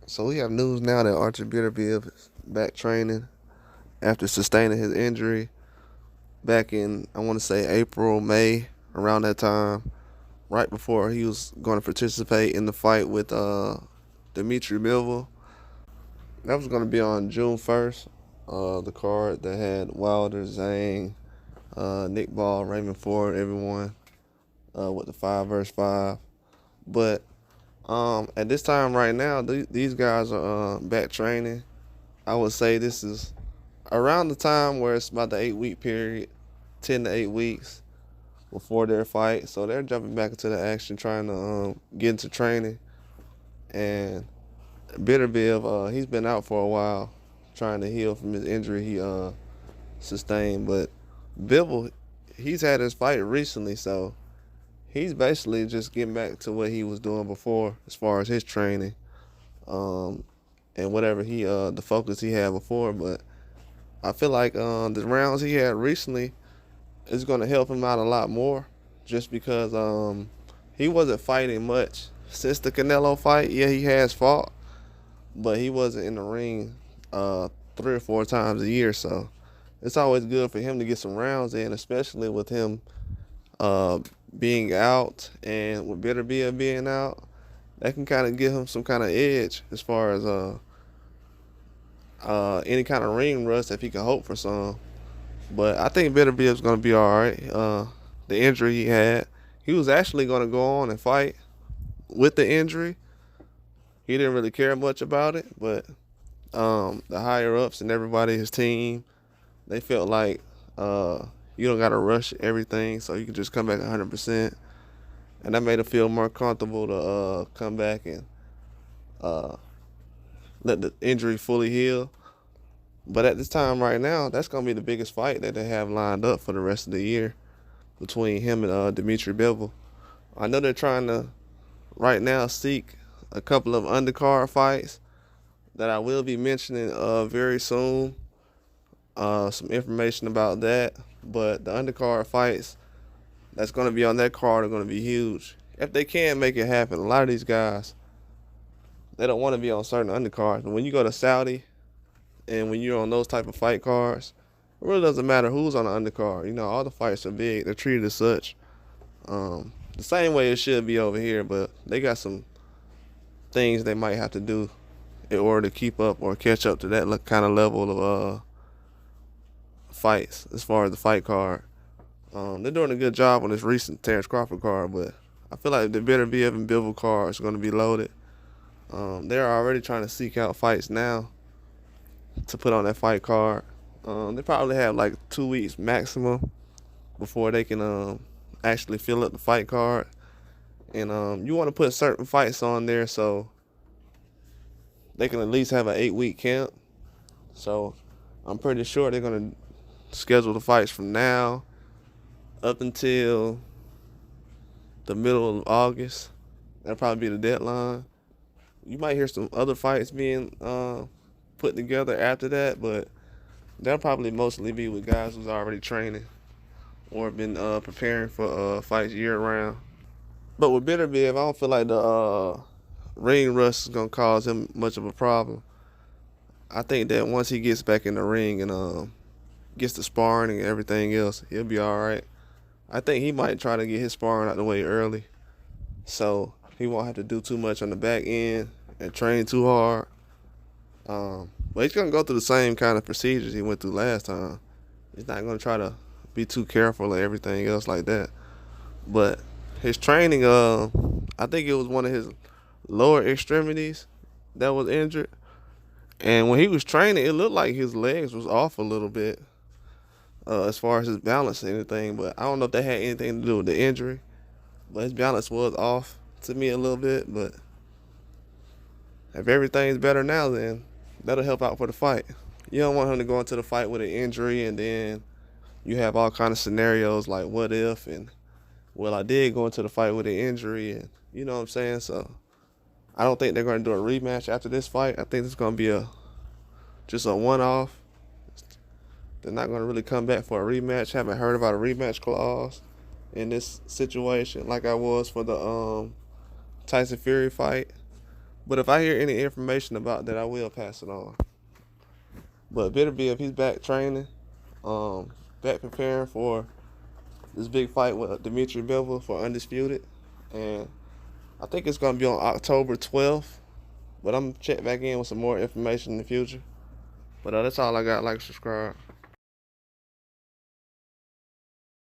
So we have news now that Artur Beterbiev is back training after sustaining his injury back in, I want to say, April, May, around that time, right before he was going to participate in the fight with Dmitry Bivol. That was going to be on June 1st. The card that had Wilder, Zhang, Nick Ball, Raymond Ford, everyone with the 5 versus 5. But at this time right now, these guys are back training. I would say this is around the time where it's about the 8 week period, 10 to 8 weeks before their fight. So they're jumping back into the action, trying to get into training. And Beterbiev, he's been out for a while, trying to heal from his injury he sustained. But Bivol, he's had his fight recently, so he's basically just getting back to what he was doing before as far as his training, and whatever the focus he had before. But I feel like the rounds he had recently is going to help him out a lot more, just because he wasn't fighting much since the Canelo fight. Yeah, he has fought, but he wasn't in the ring 3 or 4 times a year. So it's always good for him to get some rounds in, especially with him uh, being out and with Beterbiev being out. That can kind of give him some kind of edge as far as any kind of ring rust if he can hope for some. But I think Beterbiev's going to be all right. The injury he had, he was actually going to go on and fight with the injury. He didn't really care much about it, but the higher ups and everybody, his team, they felt like you don't got to rush everything, so you can just come back 100%. And that made him feel more comfortable to come back and uh, let the injury fully heal. But at this time right now, that's going to be the biggest fight that they have lined up for the rest of the year between him and Dmitry Bivol. I know they're trying to, right now, seek a couple of undercard fights that I will be mentioning very soon. Some information about that. But the undercard fights that's going to be on that card are going to be huge. If they can make it happen, a lot of these guys, they don't want to be on certain undercards. But when you go to Saudi and when you're on those type of fight cards, it really doesn't matter who's on the undercard. You know, all the fights are big. They're treated as such. The same way it should be over here, but they got some things they might have to do in order to keep up or catch up to that kind of level of fights as far as the fight card. They're doing a good job on this recent Terrence Crawford card, but I feel like the Beterbiev and Bivol card is going to be loaded. They're already trying to seek out fights now to put on that fight card. They probably have like 2 weeks maximum before they can actually fill up the fight card. And you want to put certain fights on there so they can at least have an 8 week camp. So I'm pretty sure they're going to schedule the fights from now up until the middle of August. That'll probably be the deadline. You might hear some other fights being put together after that, but they'll probably mostly be with guys who's already training or been preparing for fights year round. But with Beterbiev, I don't feel like the ring rust is gonna cause him much of a problem. I think that once he gets back in the ring and gets to sparring and everything else, he'll be all right. I think he might try to get his sparring out the way early, so he won't have to do too much on the back end and train too hard. But he's gonna go through the same kind of procedures he went through last time. He's not gonna try to be too careful or everything else like that. But his training, I think it was one of his lower extremities that was injured. And when he was training, it looked like his legs was off a little bit as far as his balance and anything. But I don't know if that had anything to do with the injury. But his balance was off to me a little bit. But if everything's better now, then that'll help out for the fight. You don't want him to go into the fight with an injury and then you have all kind of scenarios like what if and, well, I did go into the fight with an injury and you know what I'm saying? So I don't think they're going to do a rematch after this fight. I think it's going to be just a one-off. They're not going to really come back for a rematch. Haven't heard about a rematch clause in this situation like I was for the Tyson Fury fight. But if I hear any information about that, I will pass it on. But Beterbiev, he's back training, back preparing for this big fight with Dmitry Bivol for Undisputed. And I think it's going to be on October 12th. But I'm going to check back in with some more information in the future. But that's all I got. Like, subscribe.